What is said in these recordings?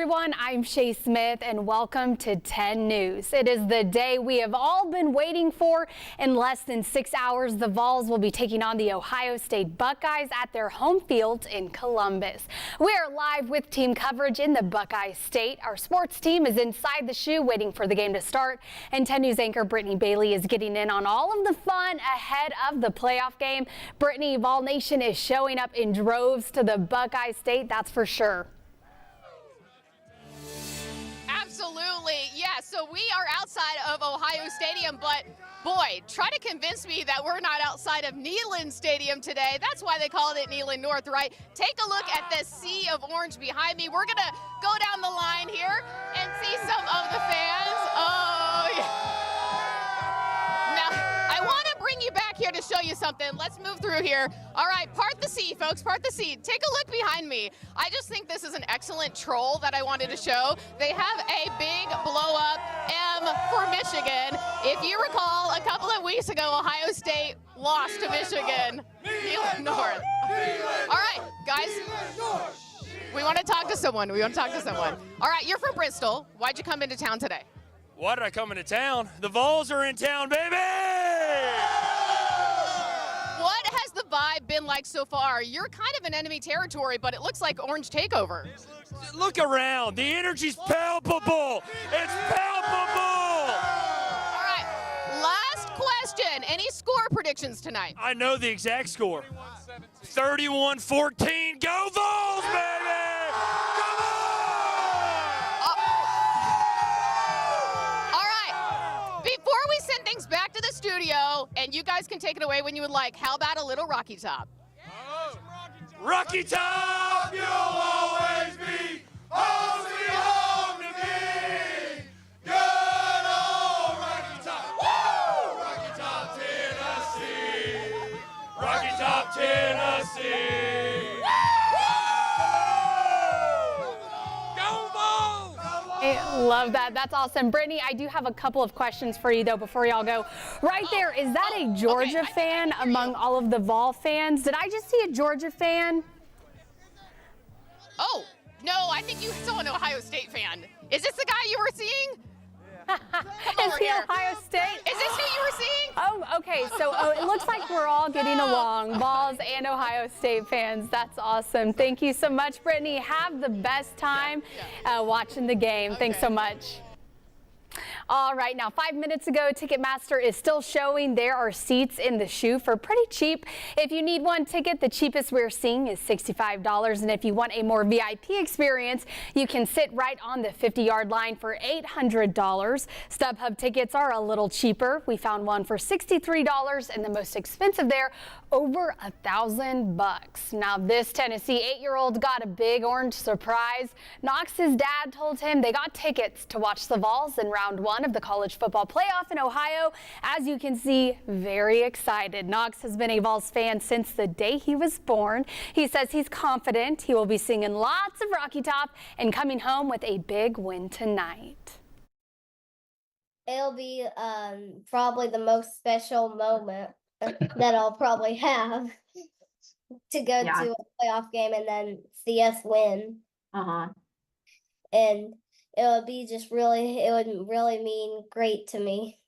everyone, I'm Shay Smith and welcome to 10 News. It is the day we have all been waiting for. In less than 6 hours, the Vols will be taking on the Ohio State Buckeyes at their home field in Columbus. We are live with team coverage in the Buckeye State. Our sports team is inside the shoe waiting for the game to start, and 10 News anchor Brittany Bailey is getting in on all of the fun ahead of the playoff game. Brittany, Vol Nation is showing up in droves to the Buckeye State, that's for sure. Absolutely, yeah, so we are outside of Ohio Stadium, but boy, try to convince me that we're not outside of Neyland Stadium today. That's why they called it Neyland North, right? Take a look at the sea of orange behind me. We're gonna go down the line here and see some of the fans. Oh, yeah. Now, I want to bring you back here to show you something. Let's move through here. All right, part the sea, folks, part the sea. Take a look behind me. I just think this is an excellent troll that I wanted to show. They have a big blow-up M for Michigan. If you recall, a couple of weeks ago, Ohio State lost to Michigan. Neyland North. All right, guys. We want to talk to someone. All right, you're from Bristol. Why'd you come into town today? Why did I come into town? The Vols are in town, baby! What has the vibe been like so far? You're kind of in enemy territory, but it looks like orange takeover. Look around. The energy's palpable. It's palpable. All right, last question. Any score predictions tonight? I know the exact score. 31-14. Go Vols, baby! Come on! All right, before we send things back to the studio, and you guys can take it away when you would like, how about a little Rocky Top? Rocky Top, you'll always be home sweet home to me. Good old Rocky Top. Woo! Rocky Top, Tennessee. Rocky Top, Tennessee. Go Vols! I love that. That's awesome. Brittany, I do have a couple of questions for you, though, before y'all go. Right there, is that a Georgia fan among all of the Vol fans? Did I just see a Georgia fan? Oh, no, I think you saw an Ohio State fan. Is this the guy you were seeing? Is he Ohio State? Is this who you were seeing? Oh, okay. So it looks like we're all getting along, Vols and Ohio State fans. That's awesome. Thank you so much, Brittany. Have the best time watching the game. Okay. Thanks so much. All right, now 5 minutes ago, Ticketmaster is still showing there are seats in the shoe for pretty cheap. If you need one ticket, the cheapest we're seeing is $65. And if you want a more VIP experience, you can sit right on the 50-yard line for $800. StubHub tickets are a little cheaper. We found one for $63, and the most expensive there, over $1,000. Now, this Tennessee 8-year-old got a big orange surprise. Knox's dad told him they got tickets to watch the Vols in round 1 of the college football playoff in Ohio. As you can see, very excited. Knox has been a Vols fan since the day he was born. He says he's confident he will be singing lots of Rocky Top and coming home with a big win tonight. It'll be probably the most special moment that I'll probably have to go to a playoff game and then see us win. And it would really mean great to me.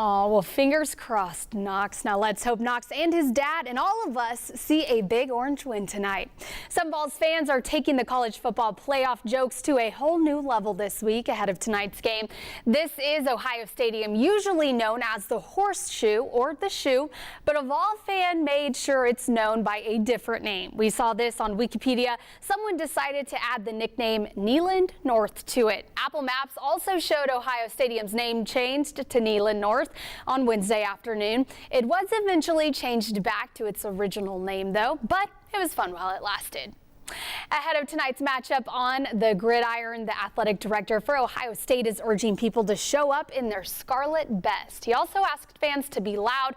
Oh, well, fingers crossed, Knox. Now let's hope Knox and his dad and all of us see a big orange win tonight. Some Vols fans are taking the college football playoff jokes to a whole new level this week ahead of tonight's game. This is Ohio Stadium, usually known as the Horseshoe or the Shoe, but a Vol fan made sure it's known by a different name. We saw this on Wikipedia. Someone decided to add the nickname Neyland North to it. Apple Maps also showed Ohio Stadium's name changed to Neyland North on Wednesday afternoon. It was eventually changed back to its original name, though, but it was fun while it lasted. Ahead of tonight's matchup on the gridiron, the athletic director for Ohio State is urging people to show up in their scarlet best. He also asked fans to be loud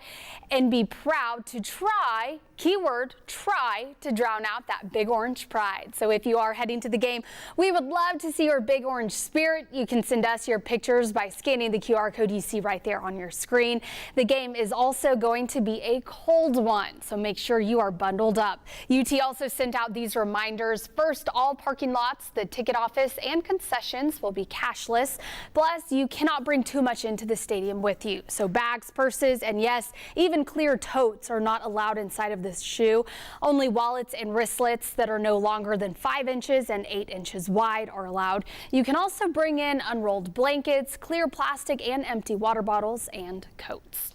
and be proud to try, keyword try, to drown out that Big Orange pride. So if you are heading to the game, we would love to see your Big Orange spirit. You can send us your pictures by scanning the QR code you see right there on your screen. The game is also going to be a cold one, so make sure you are bundled up. UT also sent out these reminders Fingers. First, all parking lots, the ticket office, and concessions will be cashless. Plus, you cannot bring too much into the stadium with you. So bags, purses, and yes, even clear totes are not allowed inside of this shoe. Only wallets and wristlets that are no longer than 5 inches and 8 inches wide are allowed. You can also bring in unrolled blankets, clear plastic and empty water bottles, and coats.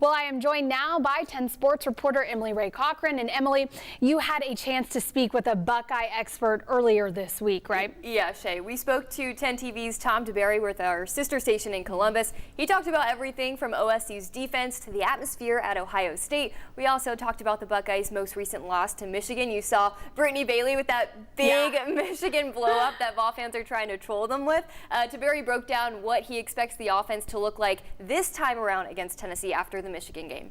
Well, I am joined now by 10 Sports reporter Emily Ray Cochran. And Emily, you had a chance to speak with a Buckeye expert earlier this week, right? Yeah, Shay. We spoke to 10 TV's Tom DeBerry with our sister station in Columbus. He talked about everything from OSU's defense to the atmosphere at Ohio State. We also talked about the Buckeyes' most recent loss to Michigan. You saw Brittany Bailey with that big Michigan blow-up that Vol fans are trying to troll them with. DeBerry broke down what he expects the offense to look like this time around against Tennessee after the Michigan game.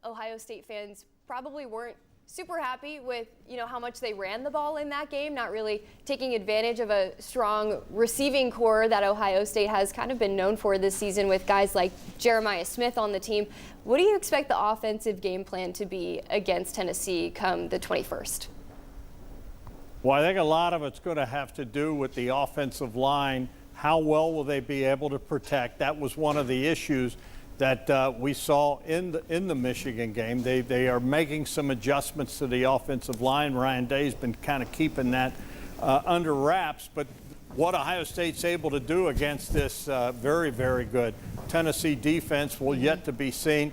Ohio State fans probably weren't super happy with, how much they ran the ball in that game, not really taking advantage of a strong receiving core that Ohio State has kind of been known for this season with guys like Jeremiah Smith on the team. What do you expect the offensive game plan to be against Tennessee come the 21st? Well, I think a lot of it's going to have to do with the offensive line. How well will they be able to protect? That was one of the issues that we saw in the Michigan game. They are making some adjustments to the offensive line. Ryan Day's been kind of keeping that under wraps, but what Ohio State's able to do against this very, very good Tennessee defense will yet to be seen.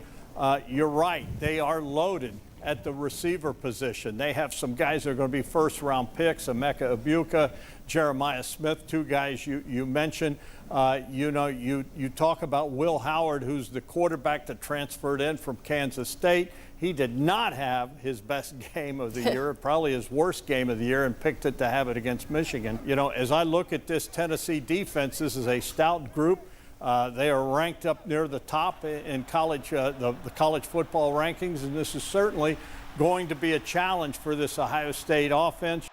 You're right, they are loaded at the receiver position. They have some guys that are going to be first-round picks, Emeka Egbuka, Jeremiah Smith, 2 guys you mentioned. You talk about Will Howard, who's the quarterback that transferred in from Kansas State. He did not have his best game of the year, probably his worst game of the year, and picked it to have it against Michigan. As I look at this Tennessee defense, this is a stout group. They are ranked up near the top in college, the college football rankings, and this is certainly going to be a challenge for this Ohio State offense.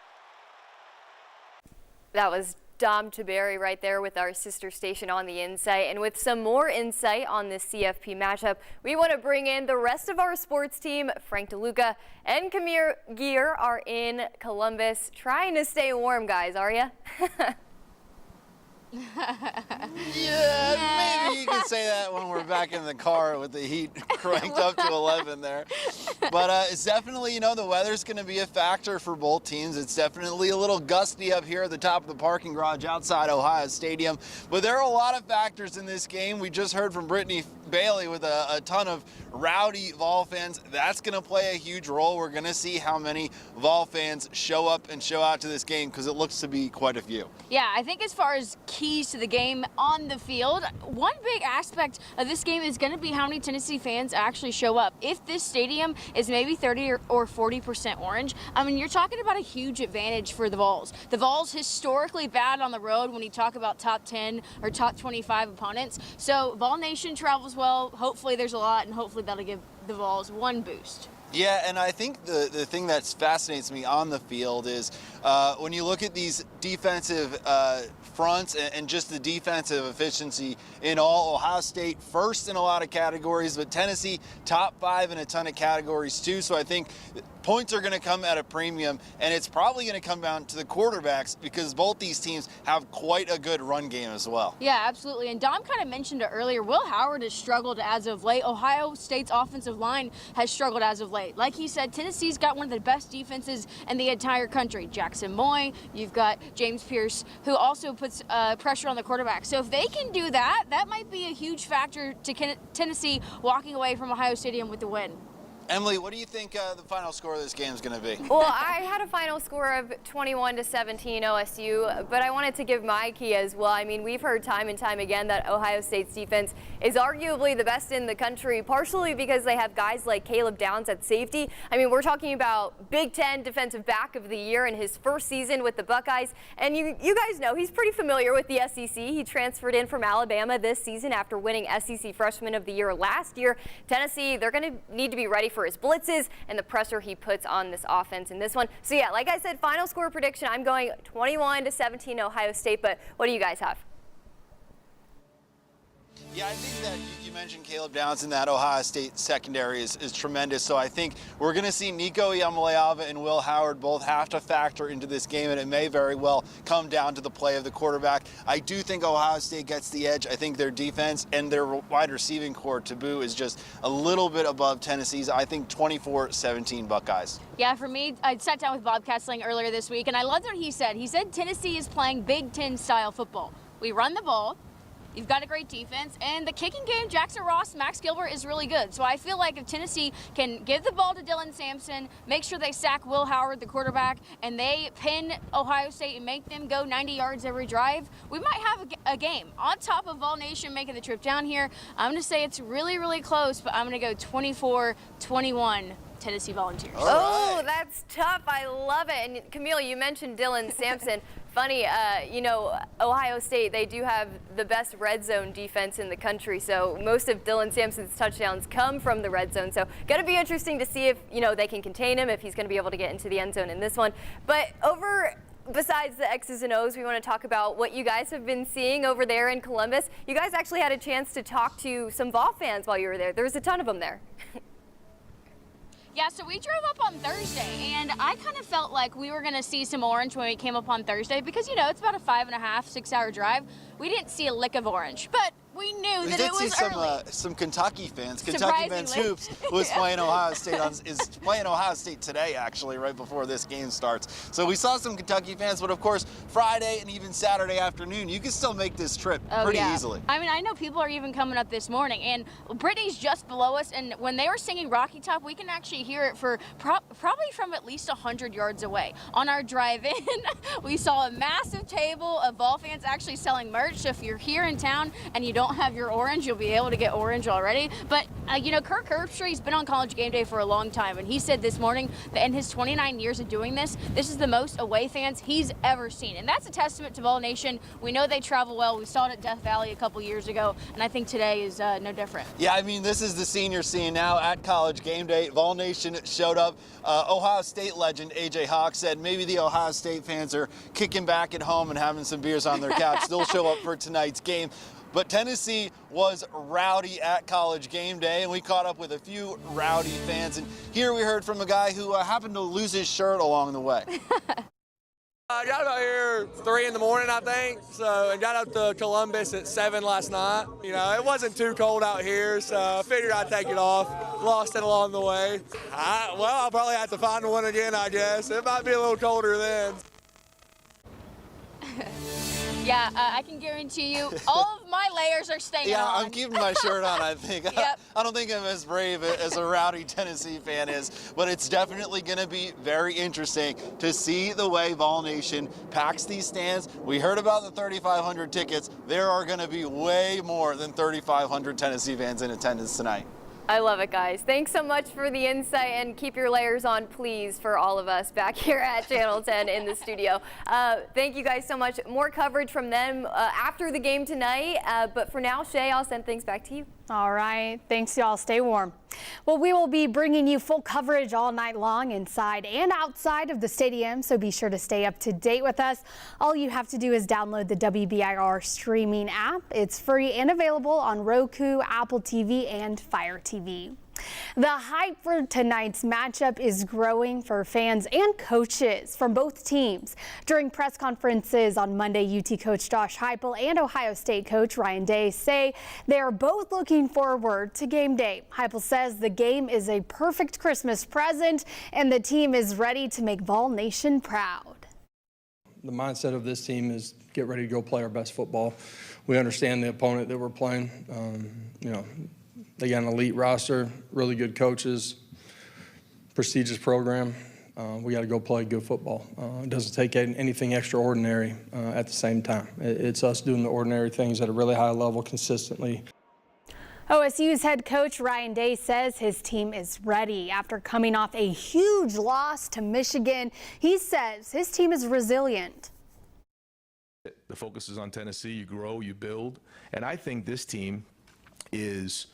That was Tom DeBerry right there with our sister station on the Insight. And with some more insight on this CFP matchup, we want to bring in the rest of our sports team. Frank DeLuca and Kamir Gear are in Columbus trying to stay warm, guys, are you? Yeah, maybe you could say that when we're back in the car with the heat cranked up to 11 there. But it's definitely, the weather's going to be a factor for both teams. It's definitely a little gusty up here at the top of the parking garage outside Ohio Stadium. But there are a lot of factors in this game. We just heard from Brittany Bailey with a ton of rowdy Vol fans. That's going to play a huge role. We're going to see how many Vol fans show up and show out to this game because it looks to be quite a few. Yeah, I think as far as keys to the game on the field, one big aspect of this game is going to be how many Tennessee fans actually show up. If this stadium is maybe 30 or 40% orange, you're talking about a huge advantage for the Vols. The Vols historically bad on the road when you talk about top 10 or top 25 opponents. So Vol Nation travels well. Hopefully there's a lot, and hopefully that'll give the Vols one boost. Yeah, and I think the thing that fascinates me on the field is when you look at these defensive fronts and just the defensive efficiency in all. Ohio State first in a lot of categories, but Tennessee top 5 in a ton of categories too. So I think points are going to come at a premium, and it's probably going to come down to the quarterbacks because both these teams have quite a good run game as well. Yeah, absolutely. And Dom kind of mentioned it earlier. Will Howard has struggled as of late. Ohio State's offensive line has struggled as of late. Like he said, Tennessee's got one of the best defenses in the entire country. Jackson Moy, you've got James Pierce, who also puts pressure on the quarterback. So if they can do that, that might be a huge factor to Tennessee walking away from Ohio Stadium with the win. Emily, what do you think the final score of this game is going to be? Well, I had a final score of 21-17 OSU, but I wanted to give my key as well. I mean, we've heard time and time again that Ohio State's defense is arguably the best in the country, partially because they have guys like Caleb Downs at safety. I mean, we're talking about Big Ten Defensive Back of the Year in his first season with the Buckeyes, and you guys know he's pretty familiar with the SEC. He transferred in from Alabama this season after winning SEC Freshman of the Year last year. Tennessee, they're going to need to be ready for his blitzes and the pressure he puts on this offense in this one. So yeah, like I said, final score prediction, I'm going 21-17 Ohio State, but what do you guys have? Yeah, I think that you mentioned Caleb Downs, and that Ohio State secondary is tremendous. So I think we're going to see Nico Iamaleava and Will Howard both have to factor into this game, and it may very well come down to the play of the quarterback. I do think Ohio State gets the edge. I think their defense and their wide receiving core to boot is just a little bit above Tennessee's. I think 24-17 Buckeyes. Yeah, for me, I sat down with Bob Kessling earlier this week, and I loved what he said. He said Tennessee is playing Big Ten-style football. We run the ball. You've got a great defense, and the kicking game, Jackson Ross, Max Gilbert is really good. So I feel like if Tennessee can give the ball to Dylan Sampson, make sure they sack Will Howard, the quarterback, and they pin Ohio State and make them go 90 yards every drive, we might have a game. On top of Vol Nation making the trip down here, I'm going to say it's really, really close, but I'm going to go 24-21. Tennessee Volunteers. All right. Oh, that's tough. I love it. And Camille, you mentioned Dylan Sampson. Funny, you know, Ohio State, they do have the best red zone defense in the country. So most of Dylan Sampson's touchdowns come from the red zone. So going to be interesting to see if, you know, they can contain him, if he's going to be able to get into the end zone in this one. But besides the X's and O's, we want to talk about what you guys have been seeing over there in Columbus. You guys actually had a chance to talk to some Vol fans while you were there. There was a ton of them there. Yeah, so we drove up on Thursday, and I kind of felt like we were going to see some orange when we came up on Thursday because, you know, it's about a 5.5, 6 hour drive. We didn't see a lick of orange, but we knew that it was early. Some Kentucky fans. Kentucky Men's Hoops was playing Ohio State is playing Ohio State today, actually, right before this game starts. So we saw some Kentucky fans, but of course, Friday and even Saturday afternoon, you can still make this trip pretty easily. I mean, I know people are even coming up this morning, and Brittany's just below us, and when they were singing Rocky Top, we can actually hear it for probably from at least 100 yards away. On our drive-in, we saw a massive table of Vol fans actually selling merch. So if you're here in town and you don't have your orange, you'll be able to get orange already. But you know, Kirk Herbstreit's been on College Game Day for a long time, and he said this morning that in his 29 years of doing this, this is the most away fans he's ever seen, and that's a testament to Vol Nation. We know they travel well. We saw it at Death Valley a couple years ago, and I think today is no different. Yeah, I mean, this is the senior scene now at College Game Day. Vol Nation showed up. Ohio State legend AJ Hawk said maybe the Ohio State fans are kicking back at home and having some beers on their couch. They'll show up for tonight's game. But Tennessee was rowdy at College Game Day, and we caught up with a few rowdy fans. And here we heard from a guy who happened to lose his shirt along the way. I got about here 3 in the morning, I think, and got up to Columbus at 7 last night. You know, it wasn't too cold out here, so I figured I'd take it off. Lost it along the way. I'll probably have to find one again, I guess. It might be a little colder then. Yeah, I can guarantee you all of my layers are staying on. Yeah, I'm keeping my shirt on, I think. Yep. I don't think I'm as brave as a rowdy Tennessee fan is, but it's definitely going to be very interesting to see the way Vol Nation packs these stands. We heard about the 3,500 tickets. There are going to be way more than 3,500 Tennessee fans in attendance tonight. I love it, guys. Thanks so much for the insight, and keep your layers on, please, for all of us back here at Channel 10 in the studio. Thank you guys so much. More coverage from them after the game tonight, but for now, Shay, I'll send things back to you. All right. Thanks, y'all. Stay warm. Well, we will be bringing you full coverage all night long inside and outside of the stadium, so be sure to stay up to date with us. All you have to do is download the WBIR streaming app. It's free and available on Roku, Apple TV, and Fire TV. The hype for tonight's matchup is growing for fans and coaches from both teams. During press conferences on Monday, UT coach Josh Heupel and Ohio State coach Ryan Day say they are both looking forward to game day. Heupel says the game is a perfect Christmas present and the team is ready to make Vol Nation proud. The mindset of this team is get ready to go play our best football. We understand the opponent that we're playing. You know, they got an elite roster, really good coaches, prestigious program. We got to go play good football. It doesn't take anything extraordinary at the same time. It's us doing the ordinary things at a really high level consistently. OSU's head coach Ryan Day says his team is ready after coming off a huge loss to Michigan. He says his team is resilient. The focus is on Tennessee. You grow, you build, and I think this team is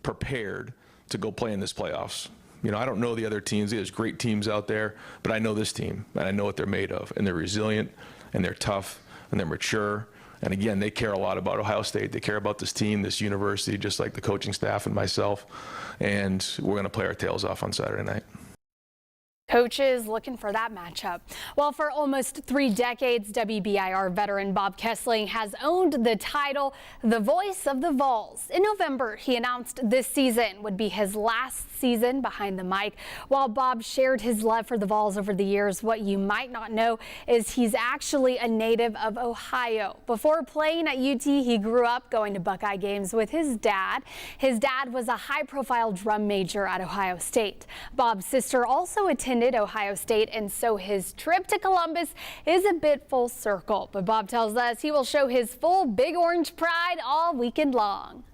prepared to go play in this playoffs. You know, I don't know the other teams. There's great teams out there, but I know this team, and I know what they're made of, and they're resilient, and they're tough, and they're mature, And again, they care a lot about Ohio State. They care about this team, this university, just like the coaching staff and myself. And we're going to play our tails off on Saturday night. Coaches looking for that matchup. Well, for almost 3 decades, WBIR veteran Bob Kessling has owned the title, the voice of the Vols. In November, he announced this season would be his last season behind the mic. While Bob shared his love for the Vols over the years, what you might not know is he's actually a native of Ohio. Before playing at UT, he grew up going to Buckeye games with his dad. His dad was a high-profile drum major at Ohio State. Bob's sister also attended Ohio State, and so his trip to Columbus is a bit full circle. But Bob tells us he will show his full Big Orange pride all weekend long.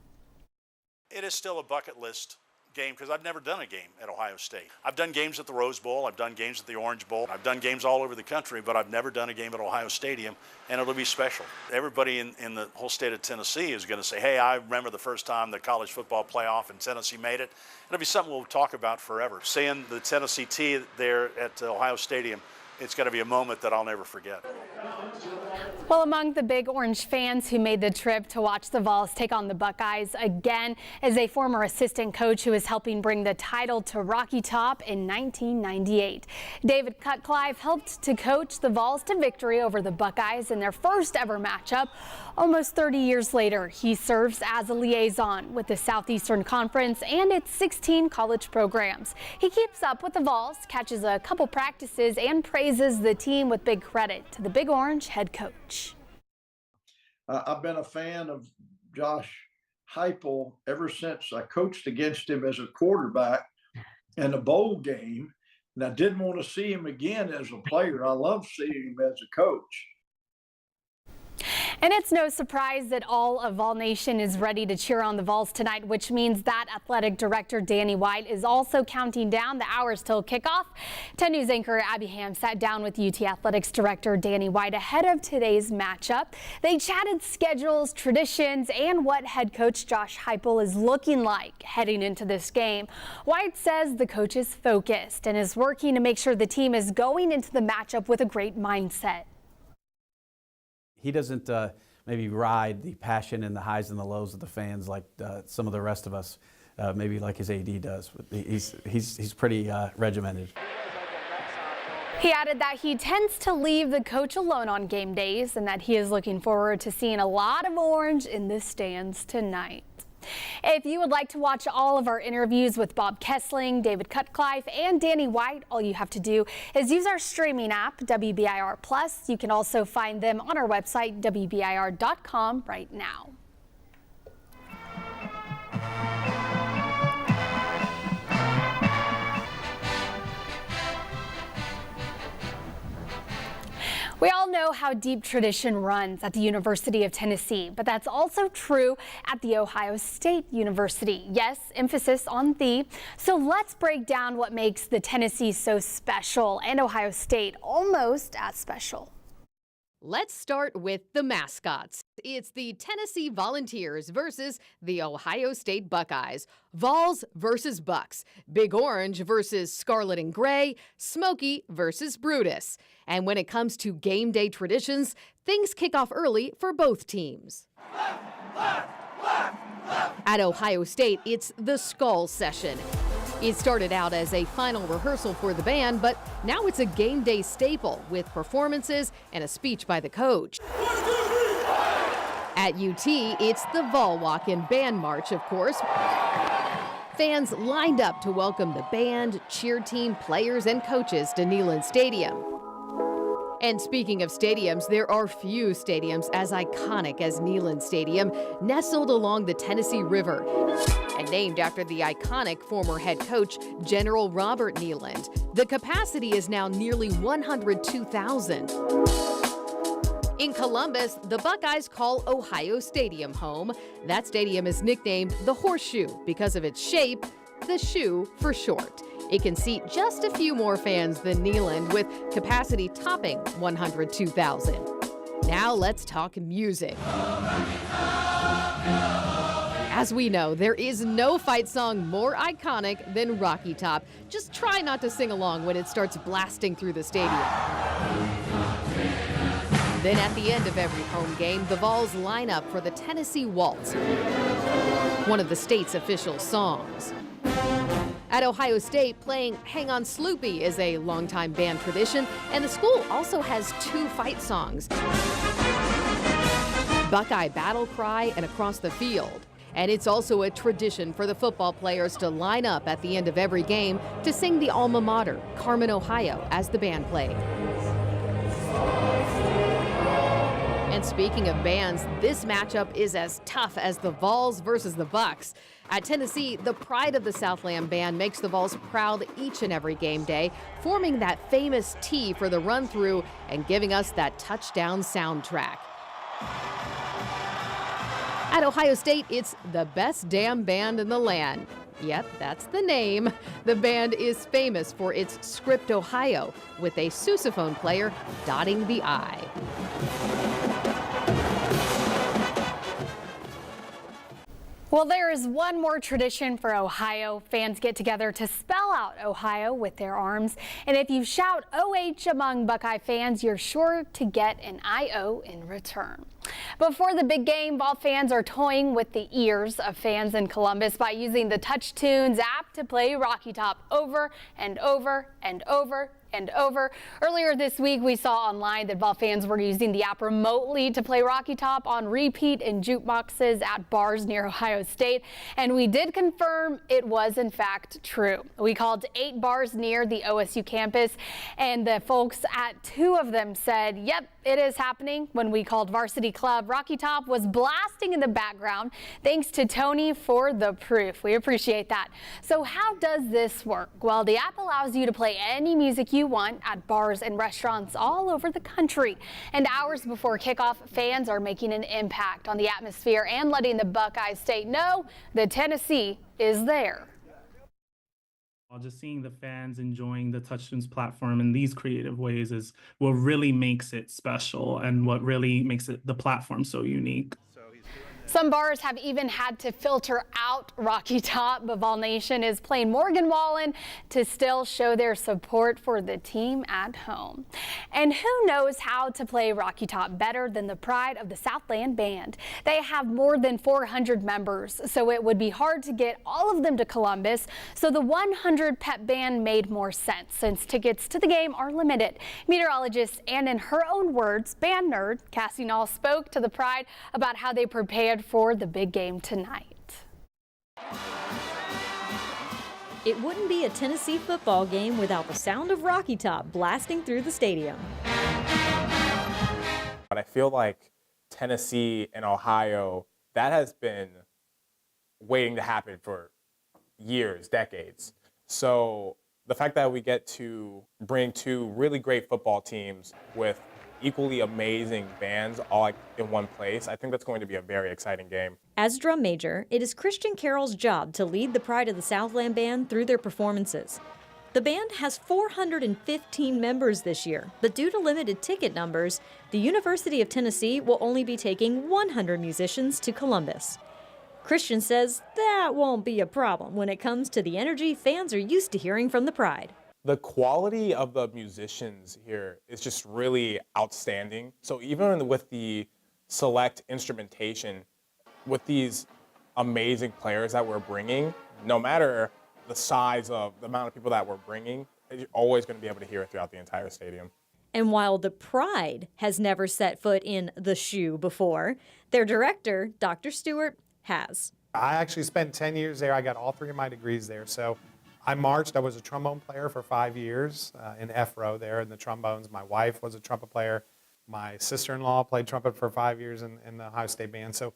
It is still a bucket list game because I've never done a game at Ohio State. I've done games at the Rose Bowl, I've done games at the Orange Bowl, I've done games all over the country, but I've never done a game at Ohio Stadium, and it'll be special. Everybody in the whole state of Tennessee is going to say, hey, I remember the first time the college football playoff in Tennessee made it. It'll be something we'll talk about forever. Seeing the Tennessee T there at Ohio Stadium, it's going to be a moment that I'll never forget. Well, among the Big Orange fans who made the trip to watch the Vols take on the Buckeyes again is a former assistant coach who is helping bring the title to Rocky Top in 1998. David Cutcliffe helped to coach the Vols to victory over the Buckeyes in their first ever matchup. Almost 30 years later, he serves as a liaison with the Southeastern Conference and its 16 college programs. He keeps up with the Vols, catches a couple practices, and praises the team with big credit to the Big Orange head coach. I've been a fan of Josh Heupel ever since I coached against him as a quarterback in a bowl game, and I didn't want to see him again as a player. I love seeing him as a coach. And it's no surprise that all of Vol Nation is ready to cheer on the Vols tonight, which means that athletic director Danny White is also counting down the hours till kickoff. 10 News anchor Abby Ham sat down with UT Athletics director Danny White ahead of today's matchup. They chatted schedules, traditions, and what head coach Josh Heupel is looking like heading into this game. White says the coach is focused and is working to make sure the team is going into the matchup with a great mindset. He doesn't maybe ride the passion and the highs and the lows of the fans like some of the rest of us, maybe like his AD does. He's pretty regimented. He added that he tends to leave the coach alone on game days and that he is looking forward to seeing a lot of orange in the stands tonight. If you would like to watch all of our interviews with Bob Kessling, David Cutcliffe, and Danny White, all you have to do is use our streaming app, WBIR Plus. You can also find them on our website, WBIR.com, right now. We all know how deep tradition runs at the University of Tennessee, but that's also true at the Ohio State University. Yes, emphasis on the. So let's break down what makes the Tennessee so special and Ohio State almost as special. Let's start with the mascots. It's the Tennessee Volunteers versus the Ohio State Buckeyes. Vols versus Bucks. Big Orange versus Scarlet and Gray. Smoky versus Brutus. And when it comes to game day traditions, things kick off early for both teams. At Ohio State, it's the Skull Session. It started out as a final rehearsal for the band, but now it's a game day staple with performances and a speech by the coach. At UT, it's the Vol Walk and Band March, of course. Fans lined up to welcome the band, cheer team, players, and coaches to Neyland Stadium. And speaking of stadiums, there are few stadiums as iconic as Neyland Stadium, nestled along the Tennessee River and named after the iconic former head coach, General Robert Neyland. The capacity is now nearly 102,000. In Columbus, the Buckeyes call Ohio Stadium home. That stadium is nicknamed the Horseshoe because of its shape, the shoe for short. It can seat just a few more fans than Neyland, with capacity topping 102,000. Now let's talk music. As we know, there is no fight song more iconic than Rocky Top. Just try not to sing along when it starts blasting through the stadium. Then at the end of every home game, the Vols line up for the Tennessee Waltz, one of the state's official songs. At Ohio State, playing Hang On Sloopy is a longtime band tradition, and the school also has 2 fight songs, Buckeye Battle Cry and Across the Field. And it's also a tradition for the football players to line up at the end of every game to sing the alma mater, Carmen, Ohio, as the band played. And speaking of bands, this matchup is as tough as the Vols versus the Bucks. At Tennessee, the pride of the Southland Band makes the Vols proud each and every game day, forming that famous T for the run-through and giving us that touchdown soundtrack. At Ohio State, it's the best damn band in the land. Yep, that's the name. The band is famous for its Script Ohio, with a sousaphone player dotting the I. Well, there is one more tradition for Ohio. Fans get together to spell out Ohio with their arms. And if you shout OH among Buckeye fans, you're sure to get an IO in return. Before the big game, Vol fans are toying with the ears of fans in Columbus by using the Touch Tunes app to play Rocky Top over and over and over and over. Earlier this week, we saw online that Vol fans were using the app remotely to play Rocky Top on repeat in jukeboxes at bars near Ohio State. And we did confirm it was in fact true. We called 8 bars near the OSU campus, and the folks at 2 of them said, yep, it is happening. When we called Varsity Club, Rocky Top was blasting in the background. Thanks to Tony for the proof. We appreciate that. So how does this work? Well, the app allows you to play any music you want at bars and restaurants all over the country. And hours before kickoff, fans are making an impact on the atmosphere and letting the Buckeye State know that Tennessee is there. Just seeing the fans enjoying the Touchstones platform in these creative ways is what really makes it special and what really makes it the platform so unique. Some bars have even had to filter out Rocky Top, but Vol Nation is playing Morgan Wallen to still show their support for the team at home. And who knows how to play Rocky Top better than the pride of the Southland Band? They have more than 400 members, so it would be hard to get all of them to Columbus. So the 100 pep band made more sense since tickets to the game are limited. Meteorologist and, in her own words, band nerd Cassie Nall spoke to the pride about how they prepared for the big game tonight. It wouldn't be a Tennessee football game without the sound of Rocky Top blasting through the stadium. But I feel like Tennessee and Ohio, that has been waiting to happen for years, decades. So the fact that we get to bring 2 really great football teams with equally amazing bands all in one place, I think that's going to be a very exciting game. As drum major, it is Christian Carroll's job to lead the pride of the Southland Band through their performances. The band has 415 members this year, but due to limited ticket numbers, the University of Tennessee will only be taking 100 musicians to Columbus. Christian says that won't be a problem when it comes to the energy fans are used to hearing from the pride. The quality of the musicians here is just really outstanding. So even with the select instrumentation, with these amazing players that we're bringing, no matter the size of the amount of people that we're bringing, you're always going to be able to hear it throughout the entire stadium. And while the pride has never set foot in the shoe before, their director, Dr. Stewart, has. I actually spent 10 years there. I got all 3 of my degrees there. So I marched. I was a trombone player for 5 years in F row there in the trombones. My wife was a trumpet player. My sister-in-law played trumpet for 5 years in the Ohio State Band. So,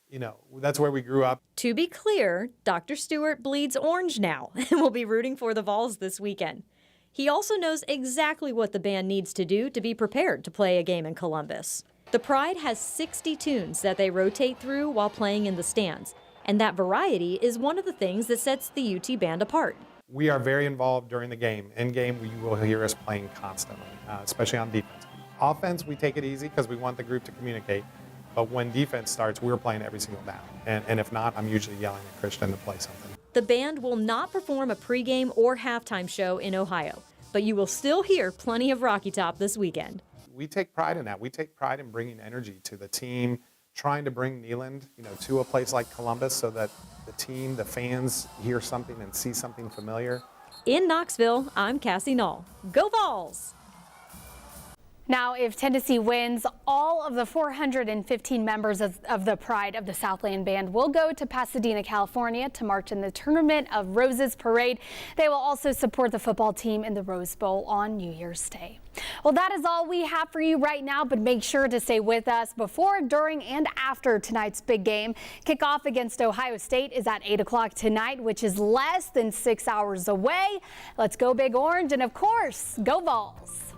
you know, that's where we grew up. To be clear, Dr. Stewart bleeds orange now and will be rooting for the Vols this weekend. He also knows exactly what the band needs to do to be prepared to play a game in Columbus. The Pride has 60 tunes that they rotate through while playing in the stands, and that variety is one of the things that sets the UT Band apart. We are very involved during the game. In game, you will hear us playing constantly, especially on defense. Offense, we take it easy because we want the group to communicate. But when defense starts, we're playing every single down. And if not, I'm usually yelling at Christian to play something. The band will not perform a pregame or halftime show in Ohio, but you will still hear plenty of Rocky Top this weekend. we take pride in that. We take pride in bringing energy to the team, trying to bring Neyland, to a place like Columbus so that the team, the fans hear something and see something familiar. In Knoxville, I'm Cassie Knoll. Go Vols! Now, if Tennessee wins, all of the 415 members of the Pride of the Southland Band will go to Pasadena, California to march in the Tournament of Roses parade. They will also support the football team in the Rose Bowl on New Year's Day. Well, that is all we have for you right now, but make sure to stay with us before, during, and after tonight's big game. Kickoff against Ohio State is at 8 o'clock tonight, which is less than 6 hours away. Let's go Big Orange, and of course, go Vols!